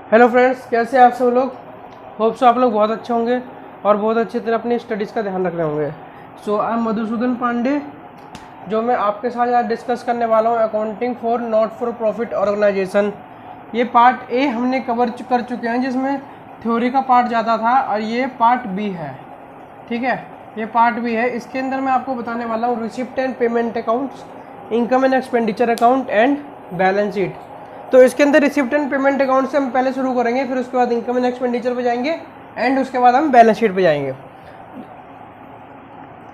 Hello friends, कैसे हैं आप सब लोग। होप सो आप लोग बहुत अच्छे होंगे और बहुत अच्छी तरह अपनी स्टडीज़ का ध्यान रख रहे होंगे। So I am Madhusudan Pandey, जो मैं आपके साथ आज डिस्कस करने वाला हूँ accounting for not for profit organisation. ये पार्ट ए हमने कवर कर चुके हैं, जिसमें थ्योरी का पार्ट ज़्यादा था, और ये पार्ट बी है। ठीक है, ये पार्ट बी है। इसके अंदर मैं आपको बताने वाला हूँ receipt and payment accounts, income and expenditure account and balance sheet. तो इसके अंदर रिसिप्ट एंड पेमेंट अकाउंट से हम पहले शुरू करेंगे, फिर उसके बाद इनकम एंड एक्सपेंडिचर पे जाएंगे एंड उसके बाद हम बैलेंस शीट पे जाएंगे।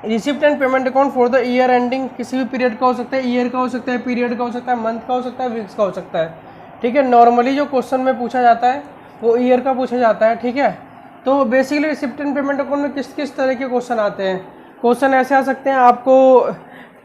Receipt and payment account for the year ending किसी भी पीरियड का हो सकता है, ईयर का हो सकता है, पीरियड का हो सकता है, मंथ का हो सकता है, वीक्स का हो सकता है। ठीक है, नॉर्मली जो क्वेश्चन में पूछा जाता है वो ईयर का पूछा जाता है। ठीक है, तो basically receipt and payment account में किस किस तरह के क्वेश्चन आते हैं। क्वेश्चन ऐसे आ सकते हैं, आपको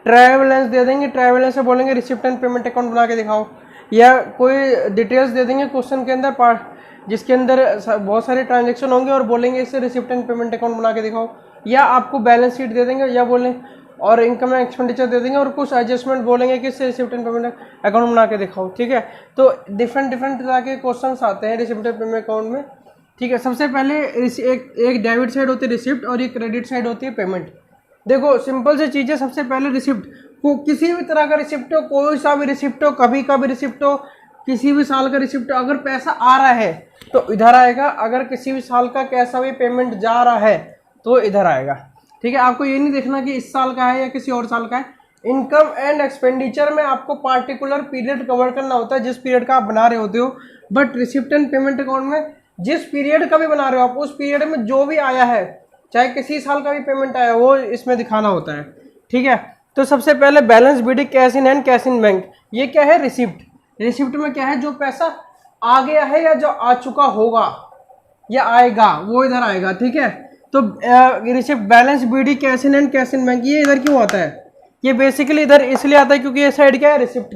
ट्रायल बैलेंस दे देंगे, ट्रायल बैलेंस से बोलेंगे रिसिप्ट एंड पेमेंट अकाउंट बना के दिखाओ, या कोई डिटेल्स दे देंगे क्वेश्चन के अंदर पार्ट जिसके अंदर बहुत सारे ट्रांजेक्शन होंगे और बोलेंगे इससे रिसिप्ट एंड पेमेंट अकाउंट बना के दिखाओ, या आपको बैलेंस शीट दे देंगे या बोलें और इनकम एंड एक्सपेंडिचर दे देंगे और कुछ एडजस्टमेंट बोलेंगे कि इससे रिसिप्ट एंड पेमेंट अकाउंट बना के दिखाओ। ठीक है, तो डिफरेंट तरह के क्वेश्चन आते हैं रिसिप्ट एंड पेमेंट अकाउंट में। ठीक है, सबसे पहले एक डेबिट साइड होती है रिसिप्ट और एक क्रेडिट साइड होती है पेमेंट। देखो सिंपल सी चीज़ है, सबसे पहले रिसिप्ट को किसी भी तरह का रिसिप्ट हो, कोई सा भी रिसिप्ट हो, कभी का भी रिसिप्ट हो, किसी भी साल का रिसिप्ट हो, अगर पैसा आ रहा है तो इधर आएगा, अगर किसी भी साल का कैसा भी पेमेंट जा रहा है तो इधर आएगा। ठीक है, आपको ये नहीं देखना कि इस साल का है या किसी और साल का है। इनकम एंड एक्सपेंडिचर में आपको पार्टिकुलर पीरियड कवर करना होता है जिस पीरियड का आप बना रहे होते हो, but receipt and payment account में जिस पीरियड का भी बना रहे हो आप, उस पीरियड में जो भी आया है, चाहे किसी साल का भी पेमेंट आया वो इसमें दिखाना होता है। ठीक है, तो सबसे पहले balance BD cash in and cash in bank. ये क्या है, रिसिप्ट। रिसिप्ट में क्या है, जो पैसा आ गया है या जो आ चुका होगा या आएगा वो इधर आएगा। ठीक है, तो receipt balance BD cash in and cash in bank ये इधर क्यों आता है, ये बेसिकली इधर इसलिए आता है क्योंकि ये साइड क्या है, रिसिप्ट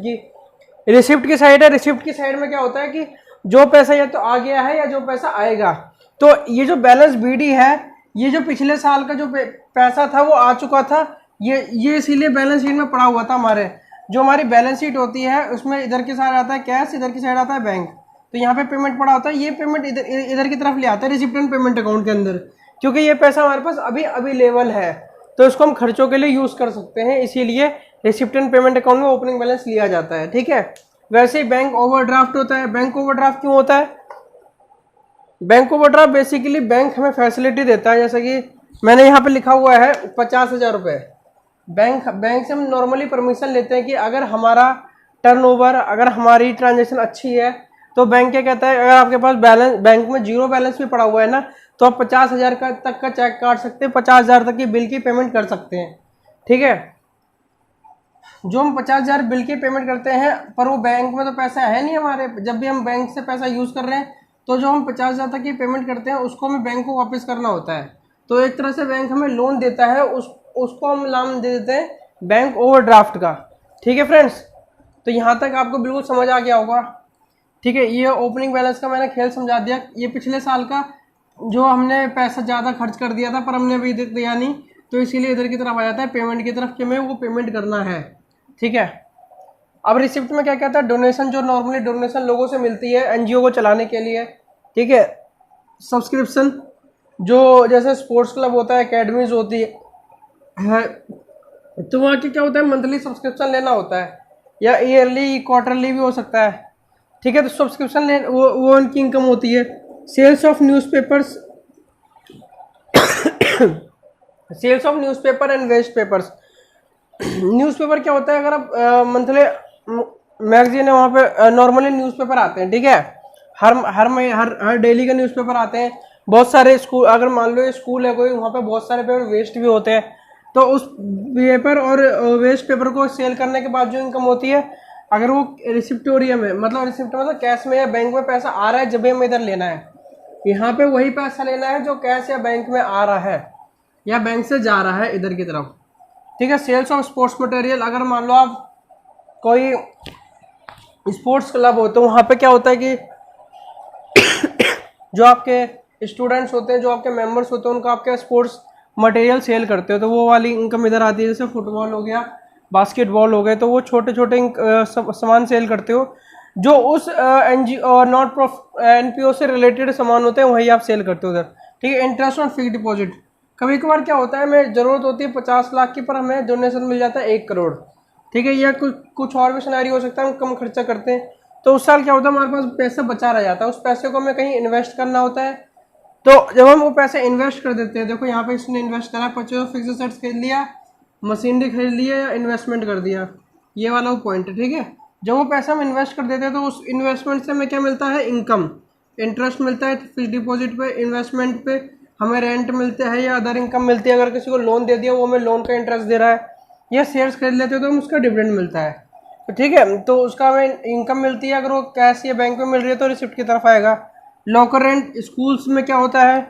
की साइड है। रिसिप्ट की साइड में क्या होता है कि जो पैसा या तो आ गया है या जो पैसा आएगा। तो ये जो बैलेंस बीडी है, ये जो पिछले साल का जो पैसा था वो आ चुका था, ये इसीलिए बैलेंस शीट में पड़ा हुआ था। हमारे जो हमारी बैलेंस शीट होती है उसमें इधर की साइड आता है कैश, इधर की साइड आता है बैंक। तो यहाँ पे पेमेंट पड़ा होता है, ये पेमेंट इधर की तरफ ले आता है रिसिप्ट एंड पेमेंट अकाउंट के अंदर, क्योंकि ये पैसा हमारे पास अभी अवेलेबल है तो इसको हम खर्चों के लिए यूज कर सकते हैं, इसीलिए रिसिप्ट एंड पेमेंट अकाउंट में ओपनिंग बैलेंस लिया जाता है। ठीक है, वैसे ही बैंक ओवरड्राफ्ट होता है। बैंक ओवरड्राफ्ट क्यों होता है, बैंक ओवरड्राफ्ट बेसिकली बैंक हमें फैसिलिटी देता है, जैसे कि मैंने यहाँ पे लिखा हुआ है 50,000 रुपये। बैंक से हम नॉर्मली परमिशन लेते हैं कि अगर हमारा टर्नओवर, अगर हमारी ट्रांजैक्शन अच्छी है तो बैंक क्या कहता है, अगर आपके पास बैलेंस बैंक में जीरो बैलेंस भी पड़ा हुआ है ना, तो आप 50,000 तक का चेक काट सकते हैं, 50,000 तक की बिल की पेमेंट कर सकते हैं। ठीक है, जो हम 50,000 बिल की पेमेंट करते हैं, पर वो बैंक में तो पैसा है नहीं हमारे। जब भी हम बैंक से पैसा यूज कर रहे हैं तो जो हम 50,000 तक की पेमेंट करते हैं उसको हमें बैंक को वापस करना होता है। तो एक तरह से बैंक हमें लोन देता है, उसको हम नाम दे देते हैं बैंक ओवरड्राफ्ट का। ठीक है फ्रेंड्स, तो यहाँ तक आपको बिल्कुल समझ आ गया होगा। ठीक है, ये ओपनिंग बैलेंस का मैंने खेल समझा दिया। ये पिछले साल का जो हमने पैसा ज़्यादा खर्च कर दिया था पर हमने अभी दिया नहीं, तो इसीलिए इधर की तरफ आ जाता है पेमेंट की तरफ कि हमें वो पेमेंट करना है। ठीक है, अब रिसिप्ट में क्या कहता है, डोनेशन, जो नॉर्मली डोनेशन लोगों से मिलती है एनजीओ को चलाने के लिए। ठीक है, सब्सक्रिप्शन, जो जैसे स्पोर्ट्स क्लब होता है, एकेडमीज होती है, तो वहाँ की क्या होता है, मंथली सब्सक्रिप्शन लेना होता है या ईयरली क्वार्टरली भी हो सकता है। ठीक है, तो सब्सक्रिप्शन ले वो उनकी इनकम होती है। Sales of newspapers sales of newspaper and waste papers. Newspaper क्या होता है, अगर आप मंथली मैगजीन है वहाँ पे नॉर्मली न्यूज़पेपर आते हैं। ठीक है, हर डेली का न्यूज़पेपर आते हैं। बहुत सारे स्कूल, अगर मान लो ये स्कूल है कोई, वहाँ पे बहुत सारे पेपर वेस्ट भी होते हैं, तो उस पेपर और वेस्ट पेपर को सेल करने के बाद जो इनकम होती है, अगर वो रिसिप्टोरियम है, मतलब रिसिप्ट मतलब कैश में या बैंक में पैसा आ रहा है, जब हमें इधर लेना है, यहाँ पे वही पैसा लेना है जो कैश या बैंक में आ रहा है या बैंक से जा रहा है इधर की तरफ। ठीक है, सेल्स ऑफ स्पोर्ट्स मटेरियल, अगर मान लो आप कोई स्पोर्ट्स क्लब हो तो वहाँ पे क्या होता है कि जो आपके स्टूडेंट्स होते हैं, जो आपके मेंबर्स होते हैं, उनका आपके स्पोर्ट्स मटेरियल सेल करते हो, तो वो वाली इनकम इधर आती है। जैसे फुटबॉल हो गया, बास्केटबॉल हो गए, तो वो छोटे छोटे सामान सेल करते हो जो उस नॉट एनपीओ से रिलेटेड सामान होते हैं वही आप सेल करते हो उधर, ठीक है। इंटरेस्ट ऑन फिक्स्ड डिपॉजिट, कभी कभार क्या होता है हमें ज़रूरत होती है 50 लाख की, पर हमें डोनेशन मिल जाता है 1 करोड़, ठीक है। या कुछ और भी सिनेरियो हो सकता है, हम कम खर्चा करते हैं तो उस साल क्या होता है हमारे पास पैसा बचा रह जाता है, उस पैसे को हमें कहीं इन्वेस्ट करना होता है। तो जब हम वो पैसे इन्वेस्ट कर देते हैं, देखो यहाँ पे इसने इन्वेस्ट करा, परचेज ऑफ फिक्स्ड एसेट्स खरीद लिया, मशीनरी खरीद लिया या इन्वेस्टमेंट कर दिया, ये वाला वो पॉइंट है, ठीक है। जब वो पैसा हम इन्वेस्ट कर देते हैं तो उस इन्वेस्टमेंट से हमें क्या मिलता है, इनकम, इंटरेस्ट मिलता है फिक्स्ड डिपॉजिट पे, इन्वेस्टमेंट पे हमें रेंट मिलते हैं या अदर इनकम मिलती है। अगर किसी को लोन दे दिया वो हमें लोन का इंटरेस्ट दे रहा है, या शेयर्स खरीद लेते हो तो हम उसका डिविडेंड मिलता है, तो ठीक है, तो उसका हमें इनकम मिलती है। अगर वो कैश या बैंक में मिल रही है तो रिसिप्ट की तरफ आएगा। लॉकर रेंट, स्कूल्स में क्या होता है,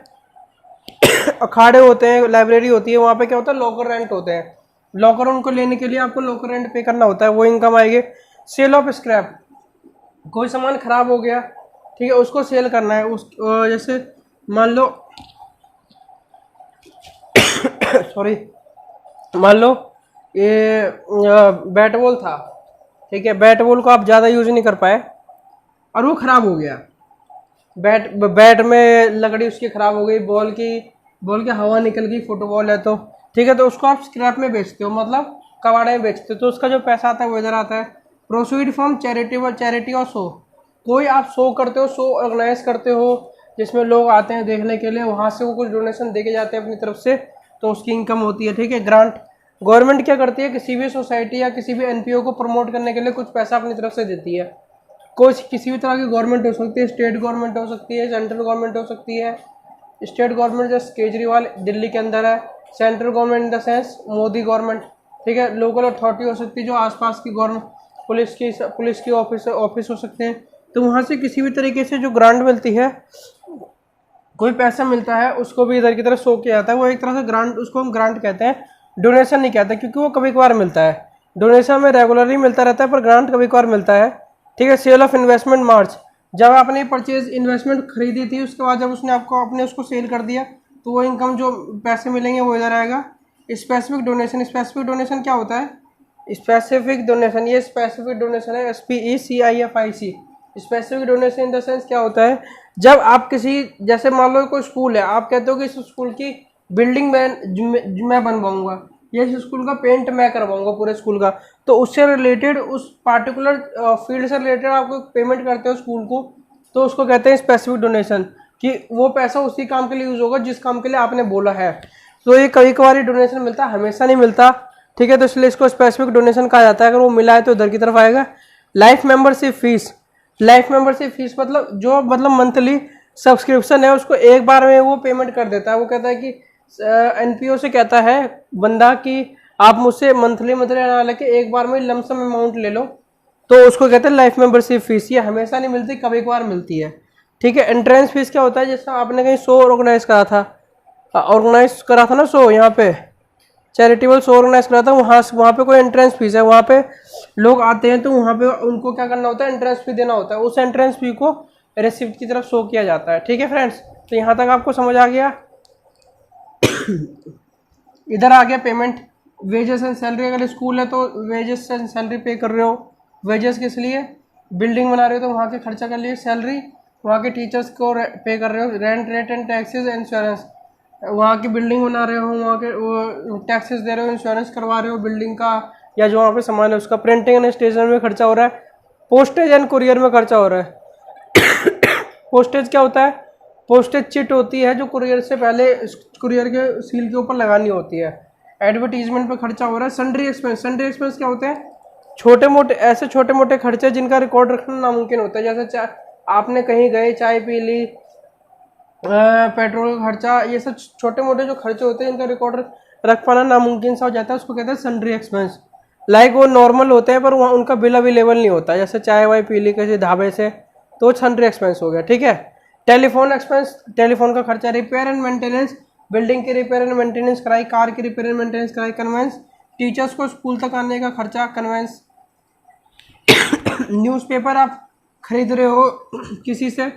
अखाड़े होते हैं, लाइब्रेरी होती है, वहाँ पे क्या होता है, लॉकर रेंट होते हैं, लॉकर उनको लेने के लिए आपको लॉकर रेंट पे करना होता है, वो इनकम आएगी। सेल ऑफ स्क्रैप, कोई सामान खराब हो गया, ठीक है, उसको सेल करना है, उस जैसे मान लो सॉरी, मान लो ये बैट बॉल था, ठीक है, बैट बॉल को आप ज़्यादा यूज नहीं कर पाए और वो ख़राब हो गया, बैट में लकड़ी उसकी ख़राब हो गई, बॉल की हवा निकल गई, फुटबॉल है तो, ठीक है, तो उसको आप स्क्रैप में बेचते हो, मतलब कबाड़े में बेचते हो, तो उसका जो पैसा आता है वो इधर आता है। प्रोसीड फ्रॉम चैरिटी और शो, कोई आप शो करते हो, शो ऑर्गेनाइज करते हो जिसमें लोग आते हैं देखने के लिए, वहाँ से वो कुछ डोनेशन दे के जाते हैं अपनी तरफ से, तो उसकी इनकम होती है, ठीक है। ग्रांट, गवर्नमेंट क्या करती है, किसी भी सोसाइटी या किसी भी एनपीओ को प्रमोट करने के लिए कुछ पैसा अपनी तरफ से देती है। कुछ किसी भी तरह की गवर्नमेंट हो सकती है, स्टेट गवर्नमेंट हो सकती है, सेंट्रल गवर्नमेंट हो सकती है। स्टेट गवर्नमेंट जैसे केजरीवाल दिल्ली के अंदर है, central government in the sense Modi government, ठीक है। लोकल अथॉरिटी हो सकती है जो आसपास की गवर्नमेंट, पुलिस की ऑफिस हो सकते हैं, तो वहाँ से किसी भी तरीके से जो ग्रांट मिलती है, कोई पैसा मिलता है, उसको भी इधर की तरफ शो किया जाता है, वो एक तरह से ग्रांट, उसको हम ग्रांट कहते हैं, डोनेशन नहीं कहते, क्योंकि वो कभी कभार मिलता है। डोनेशन में रेगुलरली मिलता रहता है, पर ग्रांट कभी कभार मिलता है, ठीक है। सेल ऑफ इन्वेस्टमेंट मार्च, जब आपने परचेज इन्वेस्टमेंट खरीदी थी, उसके बाद जब उसने आपने उसको सेल कर दिया, तो वो इनकम जो पैसे मिलेंगे वो इधर आएगा। स्पेसिफिक डोनेशन क्या होता है, स्पेसिफिक डोनेशन, ये स्पेसिफिक डोनेशन है, SPECIFIC। Specific donation in the sense क्या होता है, जब आप किसी, जैसे मान लो कोई स्कूल है, आप कहते हो कि इस स्कूल की बिल्डिंग मैं बनवाऊंगा, या इस स्कूल का पेंट मैं करवाऊंगा पूरे स्कूल का, तो उससे रिलेटेड, उस पार्टिकुलर फील्ड से रिलेटेड आपको पेमेंट करते हो स्कूल को, तो उसको कहते हैं स्पेसिफिक डोनेशन, कि वो पैसा उसी काम के लिए यूज़ होगा जिस काम के लिए आपने बोला है। तो ये कभी कभार डोनेशन मिलता है, हमेशा नहीं मिलता, ठीक है, तो इसलिए इसको स्पेसिफिक डोनेशन कहा जाता है। अगर वो मिला है तो इधर की तरफ आएगा। लाइफ मेंबरशिप फीस, मतलब मंथली सब्सक्रिप्शन है, उसको एक बार में वो पेमेंट कर देता है। वो कहता है कि एनपीओ से कहता है बंदा कि आप मुझसे मंथली ना लेके एक बार में लमसम अमाउंट ले लो, तो उसको कहते हैं लाइफ मेंबरशिप फीस। ये हमेशा नहीं मिलती, कभी कभार मिलती है, ठीक है। एंट्रेंस फीस क्या होता है, जैसा आपने कहीं शो ऑर्गेनाइज करा था ना शो, यहाँ पे चैरिटेबल शो ऑर्गेनाइज करा था, वहाँ पे कोई एंट्रेंस फीस है, वहाँ पे लोग आते हैं तो वहाँ पे उनको क्या करना होता है, एंट्रेंस फी देना होता है, उस एंट्रेंस फी को रिसिप्ट की तरफ शो किया जाता है, ठीक है फ्रेंड्स। तो यहाँ तक आपको समझ आ गया। इधर आ गया पेमेंट, वेजेस एंड सैलरी। अगर स्कूल है तो वेजेस एंड सैलरी पे कर रहे हो, वेजेस किस लिए, बिल्डिंग बना रहे हो तो वहाँ के खर्चा कर लिए, सैलरी वहाँ के टीचर्स को पे कर रहे हो, रेंट एंड टैक्सेस, इंश्योरेंस, वहाँ की बिल्डिंग बना रहे हो, वहाँ के वो टैक्सेस दे रहे हो, इंश्योरेंस करवा रहे हो बिल्डिंग का, या जो वहाँ पे सामान है उसका, प्रिंटिंग एंड स्टेशनरी में खर्चा हो रहा है, पोस्टेज एंड कुरियर में खर्चा हो रहा है। पोस्टेज क्या होता है, पोस्टेज चिट होती है जो कुरियर से पहले कुरियर के सील के ऊपर लगानी होती है। एडवर्टीजमेंट पे खर्चा हो रहा है। सन्ड्री एक्सपेंस क्या होते हैं, छोटे मोटे खर्चे जिनका रिकॉर्ड रखना नामुमकिन होता है, जैसे आपने कहीं गए, चाय पी ली, पेट्रोल का खर्चा, ये सब छोटे मोटे जो खर्चे होते हैं जिनका रिकॉर्ड रख पाना नामुमकिन सा हो जाता है, उसको कहते हैं सन्ड्री एक्सपेंस। लाइक वो नॉर्मल होते हैं पर वहाँ उनका बिल अवेलेबल नहीं होता, जैसे चाय वाय पी ली किसी ढाबे से, तो सन्ड्री एक्सपेंस हो गया, ठीक है। टेलीफोन एक्सपेंस, टेलीफोन का खर्चा। रिपेयर एंड मेंटेनेंस, बिल्डिंग की रिपेयर एंड मेंटेनेंस कराई, कार की रिपेयर एंड मेंटेनेंस कराई। कन्वेंस, टीचर्स को स्कूल तक आने का खर्चा, कन्वेंस। न्यूज़पेपर आप खरीद रहे हो किसी से,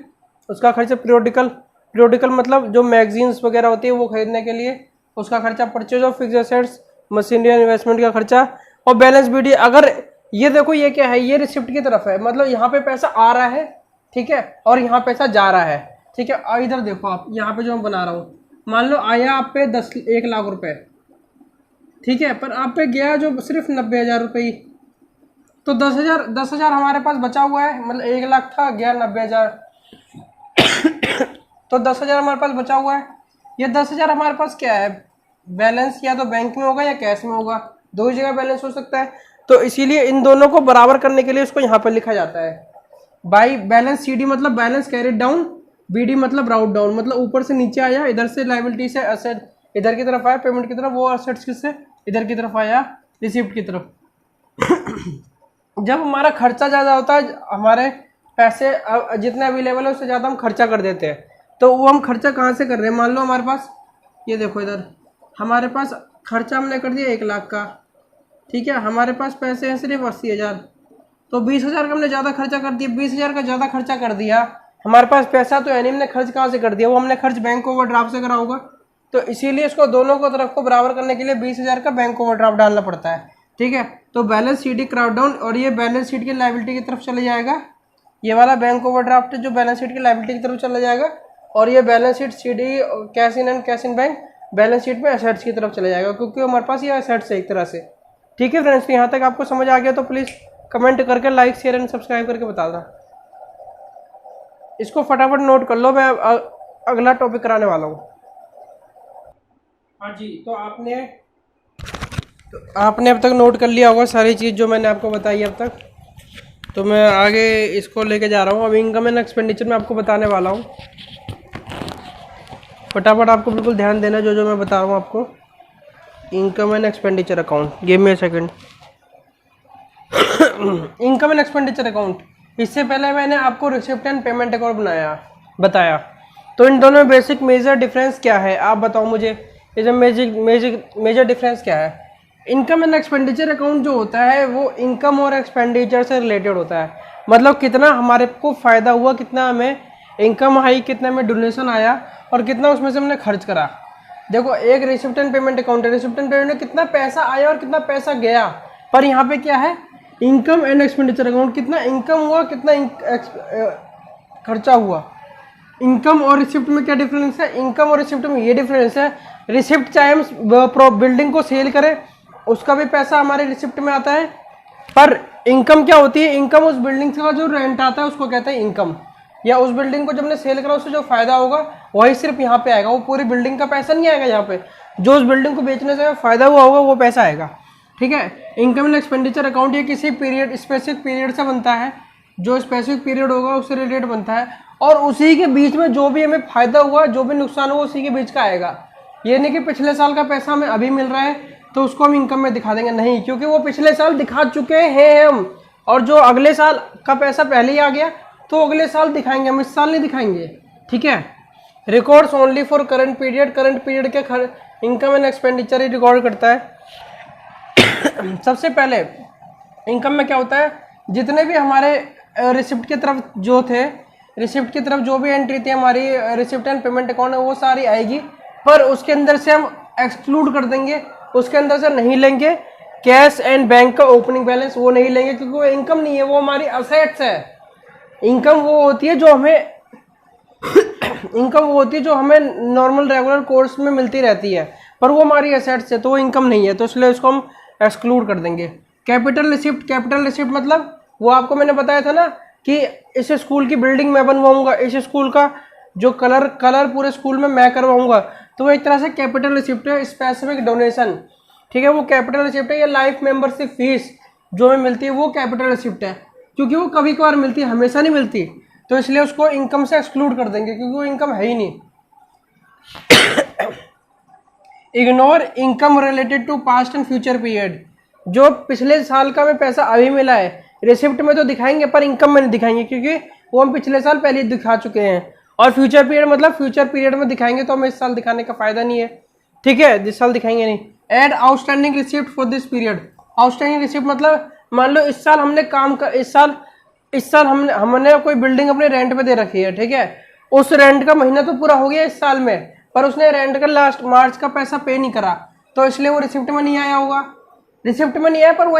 उसका खर्चा। पीरियोडिकल मतलब जो मैगजीन्स वगैरह होती है वो खरीदने के लिए उसका खर्चा। Purchase of fixed assets, machinery and investment का खर्चा। और बैलेंस बीडी, अगर ये देखो ये क्या है, ये रिसिप्ट की तरफ है, मतलब यहाँ पे पैसा आ रहा है, ठीक है, और यहाँ पैसा जा रहा है, ठीक है। और इधर देखो आप, यहाँ पे जो मैं बना रहा हूँ, मान लो आया आप पे 1 लाख रुपए, ठीक है, पर आप पे गया जो सिर्फ 90,000 रुपये ही, तो 10,000 हमारे पास बचा हुआ है, मतलब 1 लाख था, गया 90,000, तो 10,000 हमारे पास बचा हुआ है। ये 10,000 हमारे पास क्या है, बैलेंस या तो बैंक में होगा या कैश में होगा, दो ही जगह बैलेंस हो सकता है। तो इसीलिए इन दोनों को बराबर करने के लिए इसको यहाँ पर लिखा जाता है बाई बैलेंस CD, मतलब बैलेंस कैरिड डाउन, BD मतलब राउट डाउन, मतलब ऊपर से नीचे आया, इधर से लायबिलिटी से एसेट इधर की तरफ आया, पेमेंट की तरफ, वो एसेट्स किससे इधर की तरफ आया, रिसिप्ट की तरफ। जब हमारा खर्चा ज़्यादा होता है, हमारे पैसे जितने अवेलेबल है उससे ज़्यादा हम खर्चा कर देते हैं, तो वो हम खर्चा कहाँ से कर रहे हैं, मान लो हमारे पास, ये देखो इधर हमारे पास खर्चा हमने कर दिया 1 लाख का, ठीक है, हमारे पास पैसे हैं सिर्फ 80,000, तो 20,000 का हमने ज़्यादा खर्चा कर दिया, 20,000 का ज़्यादा खर्चा कर दिया, हमारे पास पैसा तो यानी हमने खर्च कहाँ से कर दिया, वो हमने खर्च बैंक ओवरड्राफ्ट से करा होगा, तो इसीलिए इसको दोनों को तरफ को बराबर करने के लिए 20,000 का बैंक ओवरड्राफ्ट डालना पड़ता है, ठीक है। तो बैलेंस CD क्रॉप डाउन, और ये बैलेंस शीट की लायबिलिटी की तरफ चले जाएगा, ये वाला बैंक ओवरड्राफ्ट जो बैलेंस शीट की लायबिलिटी की तरफ चला जाएगा, और ये balance sheet CD cash in and cash in bank balance sheet में एसेट्स की तरफ चले जाएगा, क्योंकि हमारे पास ये एसेट्स है एक तरह से, ठीक है फ्रेंड्स। तो यहाँ तक आपको समझ आ गया तो प्लीज़ कमेंट करके लाइक शेयर एंड सब्सक्राइब करके बता दें। इसको फटाफट नोट कर लो, मैं अगला टॉपिक कराने वाला हूँ। हाँ जी, तो आपने अब तक नोट कर लिया होगा सारी चीज़ जो मैंने आपको बताई अब तक, तो मैं आगे इसको लेके जा रहा हूँ। अब इनकम एंड एक्सपेंडिचर में आपको बताने वाला हूँ, फटाफट आपको बिल्कुल ध्यान देना जो जो मैं बता रहा हूँ आपको। Income and expenditure account, give me a second. Income and expenditure account, इससे पहले मैंने आपको रिसिप्ट एंड पेमेंट अकाउंट बताया, तो इन दोनों में बेसिक मेजर डिफरेंस क्या है आप बताओ मुझे, इसमें मेजर डिफरेंस क्या है। इनकम एंड एक्सपेंडिचर अकाउंट जो होता है वो इनकम और एक्सपेंडिचर से रिलेटेड होता है, मतलब कितना हमारे को फ़ायदा हुआ, कितना हमें इनकम आई, कितना में डोनेशन आया, और कितना उसमें से हमने खर्च करा। देखो एक रिसिप्ट एंड पेमेंट अकाउंट है, रिसिप्ट एंड पेमेंट में कितना पैसा आया और कितना पैसा गया, पर यहाँ पे क्या है, इनकम एंड एक्सपेंडिचर अकाउंट, कितना इनकम हुआ, कितना खर्चा हुआ। इनकम और रिसिप्ट में क्या डिफरेंस है, इनकम और रिसिप्ट में ये डिफरेंस है, रिसिप्ट चाहे हम बिल्डिंग को सेल करें उसका भी पैसा हमारे रिसिप्ट में आता है, पर इनकम क्या होती है, इनकम उस बिल्डिंग का जो रेंट आता है उसको कहते हैं इनकम, या उस बिल्डिंग को जब हमने सेल करा उससे जो फायदा होगा वही सिर्फ यहाँ पे आएगा, वो पूरी बिल्डिंग का पैसा नहीं आएगा, यहाँ पे जो उस बिल्डिंग को बेचने से फायदा हुआ होगा वो पैसा आएगा, ठीक है। इनकम एंड एक्सपेंडिचर अकाउंट ये किसी पीरियड स्पेसिफिक पीरियड से बनता है, जो स्पेसिफिक पीरियड होगा उससे रिलेटेड बनता है, और उसी के बीच में जो भी हमें फायदा हुआ, जो भी नुकसान हुआ उसी के बीच का आएगा। ये नहीं कि पिछले साल का पैसा हमें अभी मिल रहा है तो उसको हम इनकम में दिखा देंगे, नहीं, क्योंकि वो पिछले साल दिखा चुके हैं हम, और जो अगले साल का पैसा पहले ही आ गया तो अगले साल दिखाएंगे हम, इस साल नहीं दिखाएंगे, ठीक है। Records only for current period, current period के इनकम एंड एक्सपेंडिचर ही रिकॉर्ड करता है। सबसे पहले इनकम में क्या होता है, जितने भी हमारे रिसिप्ट की तरफ जो थे, रिसिप्ट की तरफ जो भी एंट्री थी हमारी रिसिप्ट एंड पेमेंट अकाउंट में वो सारी आएगी, पर उसके अंदर से हम एक्सक्लूड कर देंगे, उसके अंदर से नहीं लेंगे कैश एंड बैंक का ओपनिंग बैलेंस, वो नहीं लेंगे क्योंकि वो इनकम नहीं है, वो हमारी असेट्स है। इनकम वो होती है जो हमें इनकम वो होती है जो हमें नॉर्मल रेगुलर कोर्स में मिलती रहती है, पर वो हमारी एसेट्स है तो वो इनकम नहीं है, तो इसलिए उसको हम एक्सक्लूड कर देंगे। कैपिटल रिसिप्ट मतलब वो आपको मैंने बताया था ना कि इस स्कूल की बिल्डिंग मैं बनवाऊंगा, इस स्कूल का जो कलर पूरे स्कूल में मैं करवाऊंगा, तो वो एक तरह से कैपिटल रिसिप्ट है। स्पेसिफिक डोनेशन, ठीक है, वो कैपिटल रिसिप्ट है। या लाइफ मेंबरशिप फीस जो हमें मिलती है वो कैपिटल रिसिप्ट है, क्योंकि वो कभी कभार मिलती है, हमेशा नहीं मिलती, तो इसलिए उसको इनकम से एक्सक्लूड कर देंगे क्योंकि वो इनकम है ही नहीं। Ignore income related to past and future period, जो पिछले साल का हमें पैसा अभी मिला है रिसिप्ट में तो दिखाएंगे पर इनकम में नहीं दिखाएंगे, क्योंकि वो हम पिछले साल पहले ही दिखा चुके हैं। और फ्यूचर पीरियड मतलब फ्यूचर पीरियड में दिखाएंगे तो हमें इस साल दिखाने का फायदा नहीं है, ठीक है, इस साल दिखाएंगे नहीं। Add outstanding receipt for this period, outstanding receipt मतलब मान लो इस साल हमने काम कर, इस साल हमने कोई बिल्डिंग अपने रेंट पे दे रखी है, ठीक है, उस रेंट का महीना तो पूरा हो गया इस साल में, पर उसने रेंट का लास्ट मार्च का पैसा पे नहीं करा, तो इसलिए वो रिसिप्ट में नहीं आया होगा। रिसिप्ट में नहीं आया पर वो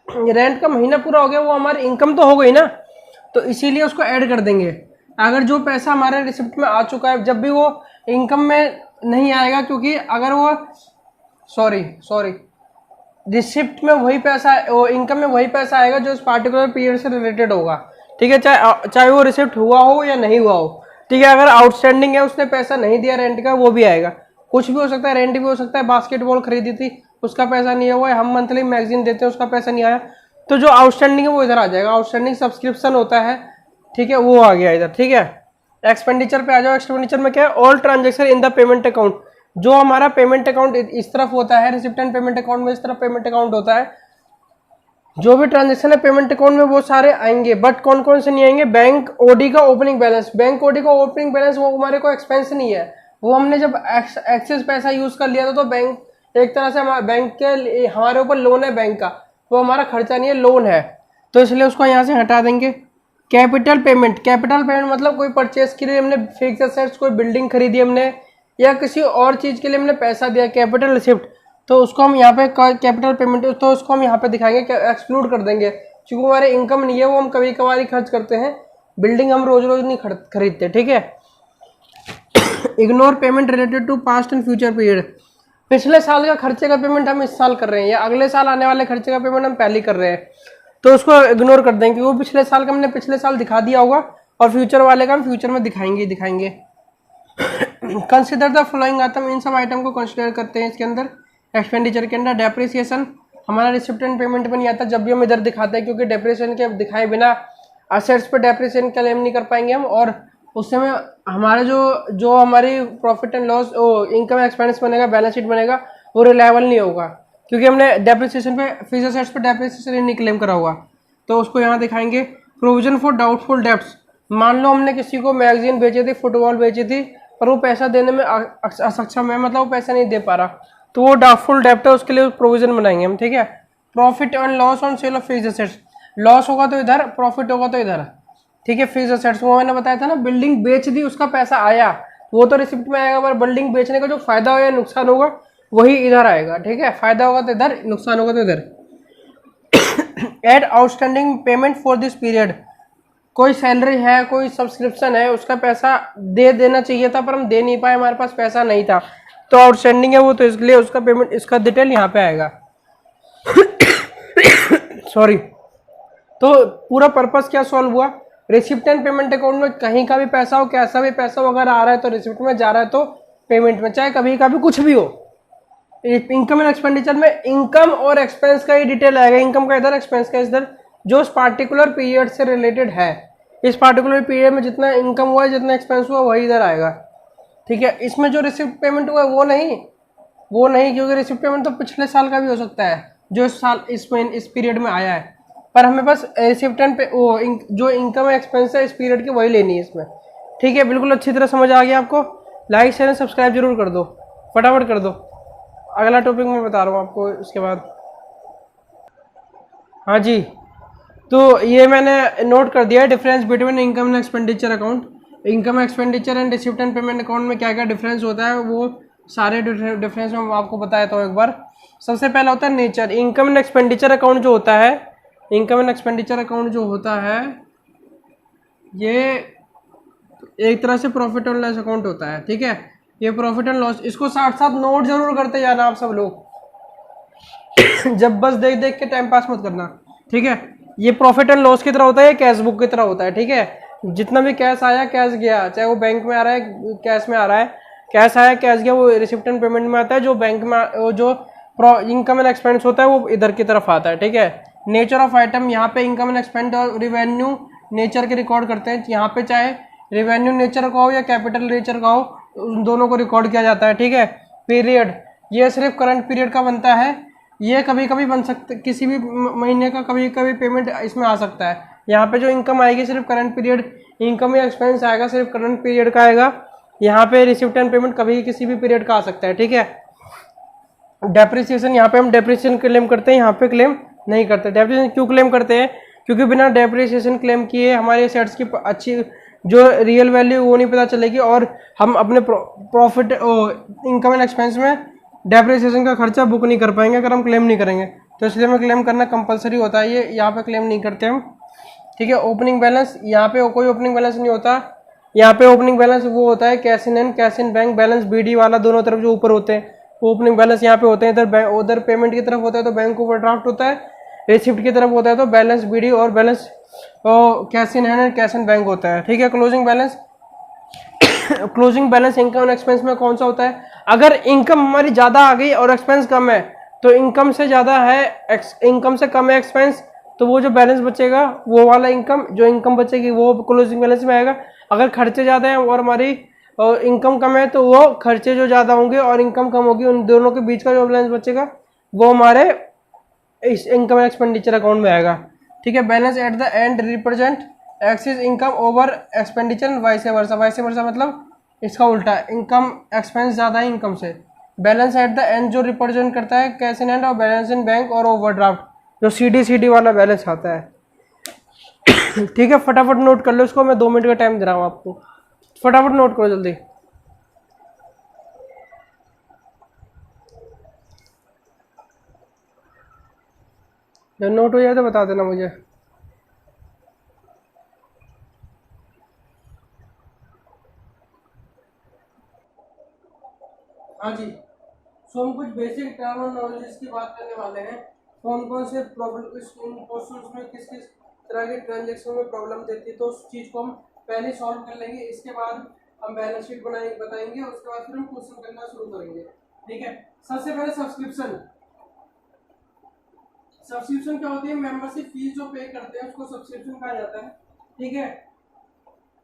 रेंट का महीना पूरा हो गया, वो हमारी इनकम तो हो गई ना, तो इसीलिए उसको ऐड कर देंगे। अगर जो पैसा हमारे रिसिप्ट में आ चुका है, जब भी वो इनकम में नहीं आएगा, क्योंकि अगर वो सॉरी रिसिप्ट में वही पैसा, इनकम में वही पैसा आएगा जो इस पार्टिकुलर पीरियड से रिलेटेड होगा, ठीक है, चाहे वो रिसिप्ट हुआ हो या नहीं हुआ हो, ठीक है। अगर आउटस्टैंडिंग है, उसने पैसा नहीं दिया रेंट का, वो भी आएगा। कुछ भी हो सकता है, रेंट भी हो सकता है, बास्केटबॉल खरीदी थी उसका पैसा नहीं हुआ है, हम मंथली मैगजीन देते हैं उसका पैसा नहीं आया, तो जो आउटस्टैंडिंग है वो इधर आ जाएगा। आउटस्टैंडिंग सब्सक्रिप्शन होता है, ठीक है, वो आ गया इधर, ठीक है। एक्सपेंडिचर पे आ जाओ। एक्सपेंडिचर में क्या है, all transaction in the payment account. जो हमारा पेमेंट अकाउंट इस तरफ होता है, रिसिप्ट एंड पेमेंट अकाउंट में इस तरफ पेमेंट अकाउंट होता है, जो भी ट्रांजेक्शन है पेमेंट अकाउंट में वो सारे आएंगे, बट कौन कौन से नहीं आएंगे, बैंक ओडी का ओपनिंग बैलेंस। बैंक ओडी का ओपनिंग बैलेंस वो हमारे को एक्सपेंस नहीं है, वो हमने जब एक्सेस पैसा यूज कर लिया था, तो बैंक एक तरह से हमारे बैंक के हमारे ऊपर लोन है बैंक का, वो हमारा खर्चा नहीं है, लोन है, तो इसलिए उसको यहाँ से हटा देंगे। कैपिटल पेमेंट, कैपिटल पेमेंट मतलब कोई परचेस के लिए हमने फिक्स एसेट्स, कोई बिल्डिंग खरीदी हमने, या किसी और चीज के लिए हमने पैसा दिया, कैपिटल रिसिप्ट, तो उसको हम यहाँ पे कैपिटल पेमेंट, तो उसको हम यहाँ पे दिखाएंगे, एक्सक्लूड कर देंगे, क्योंकि हमारे इनकम नहीं है, वो हम कभी कभार ही खर्च करते हैं, बिल्डिंग हम रोज रोज नहीं खरीदते, ठीक है। Ignore payment related to past and future period. पिछले साल का खर्चे का पेमेंट हम इस साल कर रहे हैं, या अगले साल आने वाले खर्चे का पेमेंट हम पहले कर रहे हैं, तो उसको इग्नोर कर देंगे, वो पिछले साल का हमने पिछले साल दिखा दिया होगा, और फ्यूचर वाले का हम फ्यूचर में दिखाएंगे। कंसिडर द फॉलोइंग आइटम, इन सब आइटम को कंसिडर करते हैं इसके अंदर। एक्सपेंडिचर के अंदर डेप्रिसिएशन हमारा रिसिप्ट एंड पेमेंट में नहीं आता, जब भी हम इधर दिखाते हैं, क्योंकि डेप्रिसिएशन के दिखाए बिना असेट्स पे डेप्रिसिएशन क्लेम नहीं कर पाएंगे हम, और उससे में हमारे जो हमारी profit and loss income expense बनेगा, बैलेंस शीट बनेगा, वो रिलायबल नहीं होगा, क्योंकि हमने डेप्रिसिएशन पे फिक्स्ड असेट्स पे डेप्रिसिएशन नहीं क्लेम करा हुआ, तो उसको यहाँ दिखाएंगे। प्रोविजन फॉर डाउटफुल डेब्ट्स, मान लो हमने किसी को मैगजीन बेची थी, फुटबॉल बेची थी, पर वो पैसा देने में असक्षम है, मतलब वो पैसा नहीं दे पा रहा, तो वो डाउटफुल डेब्ट है, उसके लिए प्रोविजन बनाएंगे हम, ठीक है। Profit and loss on sale of fixed assets, loss होगा तो इधर, प्रॉफिट होगा तो इधर, ठीक है। फिक्स्ड असेट्स वो मैंने बताया था ना, बिल्डिंग बेच दी, उसका पैसा आया, वो तो रिसिप्ट में आएगा, पर बिल्डिंग बेचने का जो फायदा हो या नुकसान होगा वही इधर आएगा, ठीक है। फायदा होगा तो इधर, नुकसान होगा तो इधर। Add outstanding payment for this period, कोई सैलरी है, कोई सब्सक्रिप्शन है, उसका पैसा दे देना चाहिए था, पर हम दे नहीं पाए, हमारे पास पैसा नहीं था, तो आउटस्टैंडिंग है वो, तो इसलिए उसका पेमेंट, इसका डिटेल यहाँ पे आएगा। सॉरी, तो पूरा पर्पस क्या सॉल्व हुआ, रिसिप्ट एंड पेमेंट अकाउंट में कहीं का भी पैसा हो, कैसा भी पैसा हो, अगर आ रहा है तो रिसिप्ट में, जा रहा है तो पेमेंट में, चाहे कभी का भी कुछ भी हो। इनकम एंड एक्सपेंडिचर में इनकम और एक्सपेंस का ही डिटेल आएगा, इनकम का इधर, एक्सपेंस का इधर, जो इस पार्टिकुलर पीरियड से रिलेटेड है, इस पार्टिकुलर पीरियड में जितना इनकम हुआ है, जितना एक्सपेंस हुआ, वही इधर आएगा, ठीक है। इसमें जो रिसिप्ट पेमेंट हुआ है वो नहीं, क्योंकि रिसिप्ट पेमेंट तो पिछले साल का भी हो सकता है, जो इस साल इस पीरियड में आया है, पर हमें बस रिसिप्ट एंड जो इनकम एक्सपेंस है इस पीरियड की, वही लेनी है इसमें, ठीक है। बिल्कुल अच्छी तरह समझ आ गया आपको, लाइक शेयर सब्सक्राइब जरूर कर दो, फटाफट कर दो। अगला टॉपिक मैं बता रहा हूँ आपको इसके बाद। हाँ जी, तो ये मैंने नोट कर दिया है, difference between income and expenditure account. Income expenditure and receipt and payment account में क्या क्या डिफरेंस होता है, वो सारे डिफरेंस मैं आपको बताया था एक बार। सबसे पहला होता है nature. Income and expenditure account जो होता है, इनकम एंड एक्सपेंडिचर अकाउंट जो होता है, ये एक तरह से प्रॉफिट एंड लॉस अकाउंट होता है, ठीक है। ये प्रॉफिट एंड लॉस, इसको साथ साथ नोट जरूर करते जाना आप सब लोग। जब बस देख देख के टाइम पास मत करना, ठीक है। ये प्रॉफिट एंड लॉस की तरह होता है, ये कैश बुक की तरह होता है, ठीक है। जितना भी कैश आया कैश गया, चाहे वो बैंक में आ रहा है, कैश में आ रहा है, कैश आया कैश गया, वो रिसिप्ट एंड पेमेंट में आता है। जो बैंक में जो इनकम एंड एक्सपेंस होता है वो इधर की तरफ आता है, ठीक है। नेचर ऑफ आइटम, यहाँ पे इनकम एंड एक्सपेंस और रिवेन्यू नेचर के रिकॉर्ड करते हैं। यहाँ पे चाहे रिवेन्यू नेचर का हो या कैपिटल नेचर का हो, उन दोनों को रिकॉर्ड किया जाता है, ठीक है। पीरियड, ये सिर्फ करंट पीरियड का बनता है, ये कभी कभी बन सकता, किसी भी महीने का कभी कभी पेमेंट इसमें आ सकता है। यहाँ पे जो इनकम आएगी सिर्फ करंट पीरियड, इनकम या एक्सपेंस आएगा सिर्फ करंट पीरियड का आएगा। यहाँ पे रिसिप्ट एंड पेमेंट कभी किसी भी पीरियड का आ सकता है, ठीक है। डेप्रिसिएशन, यहाँ पे हम डेप्रिसिएशन क्लेम करते हैं, यहाँ पे क्लेम नहीं करते। डेप्रिसिएशन क्यों क्लेम करते हैं, क्योंकि बिना डेप्रिसिएशन क्लेम किए हमारे एसेट्स की अच्छी जो रियल वैल्यू वो नहीं पता चलेगी, और हम अपने प्रॉफिट इनकम एंड एक्सपेंस में डेप्रिसिएशन का खर्चा बुक नहीं कर पाएंगे अगर हम क्लेम नहीं करेंगे। तो इसलिए हमें क्लेम करना कंपलसरी होता है, ये यहाँ पे क्लेम नहीं करते हम, ठीक है। ओपनिंग बैलेंस, यहाँ पे कोई ओपनिंग बैलेंस नहीं होता, यहाँ पे ओपनिंग बैलेंस वो होता है cash in and cash in bank balance, BD वाला दोनों तरफ जो ऊपर होते हैं वो ओपनिंग बैलेंस यहाँ पे होते हैं। इधर उधर पेमेंट की तरफ होता है तो बैंक ओवरड्राफ्ट होता है, रिसिप्ट की तरफ होता है तो बैलेंस बीडी और balance cash in hand and cash in bank होता है, ठीक है। Closing balance, closing balance income और एक्सपेंस में कौन सा होता है, अगर इनकम हमारी ज़्यादा आ गई और एक्सपेंस कम है तो इनकम से ज़्यादा है इनकम से कम है एक्सपेंस, तो वो जो बैलेंस बचेगा वो वाला इनकम, जो इनकम बचेगी वो क्लोजिंग बैलेंस में आएगा। अगर खर्चे ज़्यादा हैं और हमारी इनकम कम है तो वो खर्चे जो ज़्यादा होंगे और इनकम कम होगी उन दोनों के बीच का जो बैलेंस बचेगा वो हमारे इस इनकम एंड एक्सपेंडिचर अकाउंट में आएगा, ठीक है। Balance at the end represent axis income over expenditure vice versa, vice versa मतलब इसका उल्टा, इनकम एक्सपेंस ज़्यादा है इनकम से। बैलेंस एट द एंड जो रिप्रेजेंट करता है कैश इन हैंड और बैलेंस इन बैंक और ओवरड्राफ्ट, जो सीडी वाला बैलेंस आता है, ठीक है। फटाफट नोट कर लो इसको, मैं 2 मिनट का टाइम दे रहा हूँ आपको, फटाफट नोट करो जल्दी। जब नोट हो जाए तो बता देना मुझे। हाँ जी, सो हम कुछ बेसिक टर्मिनोलॉजीज की बात करने वाले हैं, कौन कौन से प्रॉब्लम क्वेश्चंस में किस किस तरह के ट्रांजेक्शन में प्रॉब्लम देती है, तो उस चीज़ को हम पहले सॉल्व कर लेंगे, इसके बाद हम बैलेंस शीट बताएंगे, उसके बाद फिर हम क्वेश्चन करना शुरू करेंगे, ठीक है। सबसे पहले सब्सक्रिप्शन, सब्सक्रिप्शन क्या होती है, मेंबरशिप फीस जो पे करते हैं उसको सब्सक्रिप्शन कहा जाता है, ठीक है।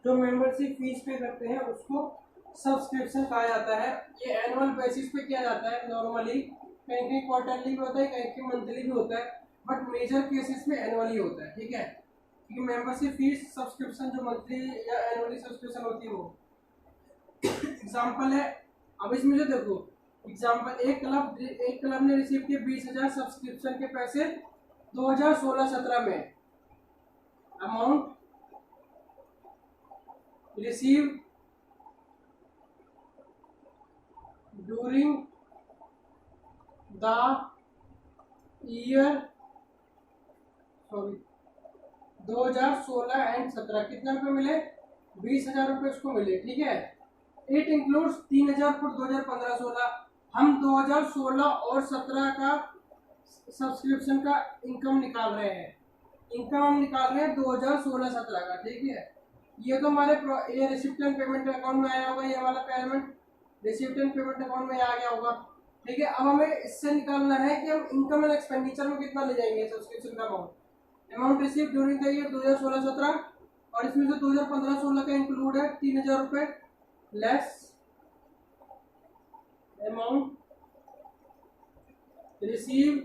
जो मेंबरशिप फीस पे करते हैं उसको सब्सक्रिप्शन कहा जाता है। ये एनुअल बेसिस पे किया जाता है नॉर्मली, कहीं कहीं क्वार्टरली भी होता है, कहीं कहीं मंथली भी होता है, बट मेजर केसेस में एनुअली होता है, ठीक है। क्योंकि मेंबरशिप फीस सब्सक्रिप्शन जो मंथली या एनुअली सब्सक्रिप्शन होती है वो एग्जांपल है। अब इसमें जो देखो एग्जांपल, एक क्लब ने रिसीव किए 20,000 सब्सक्रिप्शन के पैसे 2016-17 में, amount receive during the year 2016 and 17, कितने रुपए मिले, 20,000 रुपए उसको मिले, ठीक है। इट इंक्लूड्स 3,000 फॉर 2015-16, हम 2016 और 17 का सब्सक्रिप्शन का इनकम निकाल रहे हैं, इनकम हम निकाल रहे हैं 2016-17 का, ठीक है। ये तो हमारे ये रिसिप्ट एंड पेमेंट अकाउंट में आया होगा, ये वाला payment receipt and payment account में आ गया होगा, ठीक है। अब हमें इससे निकालना है कि हम इनकम एंड एक्सपेंडिचर में कितना ले जाएंगे सब्सक्रिप्शन का amount receive during the year 2016-17, और इसमें से 2015-16 का इंक्लूड है 3,000 रुपए लेस अमाउंट रिसीव